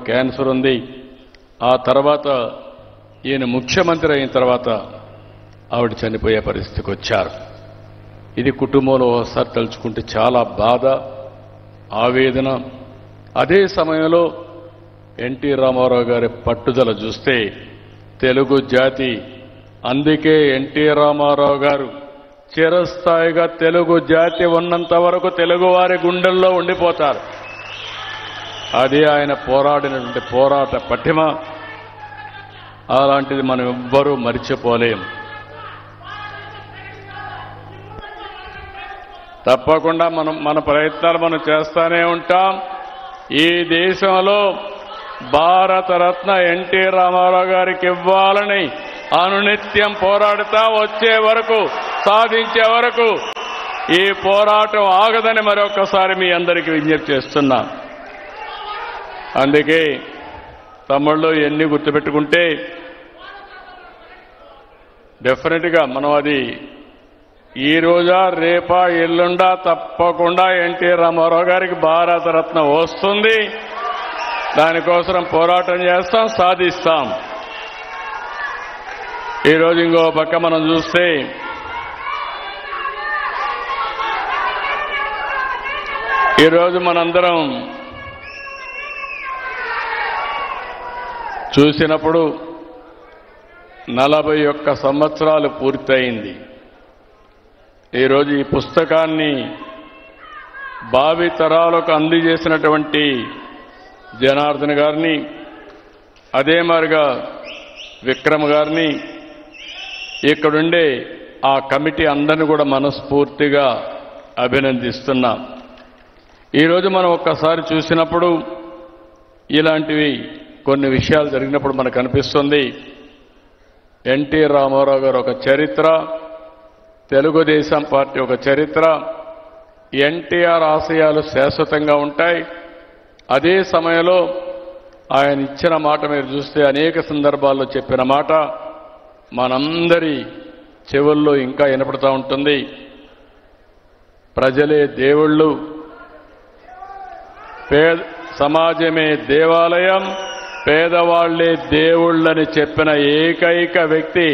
Cancer ఉంది. ఆ తర్వాత ఈయన ముఖ్యమంత్రి అయిన తర్వాత ఆవిడ చనిపోయే పరిస్థితికి వచ్చారు. ఇది కుటుంబంలో ఒకసారి తలుచుకుంటే చాలా బాధ, ఆవేదన. అదే సమయంలో ఎన్టీ రామారావు గారి పట్టుదల చూస్తే తెలుగు జాతి, అందుకే ఎన్టీ రామారావు గారు చిరస్థాయిగా తెలుగు జాతి ఉన్నంత వరకు తెలుగువారి గుండెల్లో ఉండిపోతారు. అది ఆయన పోరాడినటువంటి పోరాట పటిమ. అలాంటిది మనం ఎవ్వరూ మరిచిపోలేం. తప్పకుండా మన ప్రయత్నాలు మనం చేస్తూనే ఉంటాం. ఈ దేశంలో భారతరత్న ఎన్టీ రామారావు గారికి ఇవ్వాలని అనునిత్యం పోరాడుతా వచ్చే వరకు, సాధించే వరకు ఈ పోరాటం ఆగదని మరొకసారి మీ అందరికీ విజ్ఞప్తి చేస్తున్నా. అందుకే తమ్ముళ్ళు ఎన్ని గుర్తుపెట్టుకుంటే డెఫినెట్గా మనం అది ఈ రోజా రేపా ఎల్లుండా తప్పకుండా ఎన్టీ రామారావు గారికి భారతరత్న వస్తుంది. దానికోసం పోరాటం చేస్తాం, సాధిస్తాం. ఈరోజు ఇంకో పక్క మనం చూస్తే ఈరోజు మనందరం చూసినప్పుడు 41 సంవత్సరాలు పూర్తయింది. ఈరోజు ఈ పుస్తకాన్ని భావి తరాలకు అందజేసినటువంటి జనార్దన్ గారిని, అదే మాదిరిగా విక్రమ్ గారిని, ఇక్కడుండే ఆ కమిటీ అందరిని కూడా మనస్ఫూర్తిగా అభినందిస్తున్నాం. ఈరోజు మనం ఒక్కసారి చూసినప్పుడు ఇలాంటివి కొన్ని విషయాలు జరిగినప్పుడు మనకు అనిపిస్తుంది ఎన్టీ రామారావు గారు ఒక చరిత్ర, తెలుగుదేశం పార్టీ ఒక చరిత్ర. ఎన్టీఆర్ ఆశయాలు శాశ్వతంగా ఉంటాయి. అదే సమయంలో ఆయన ఇచ్చిన మాట మీరు చూస్తే అనేక సందర్భాల్లో చెప్పిన మాట మనందరి చెవుల్లో ఇంకా వినపడుతూ ఉంటుంది. ప్రజలే దేవుళ్ళు, సమాజమే దేవాలయం, పేదవాళ్లే దేవుళ్ళని చెప్పిన ఏకైక వ్యక్తి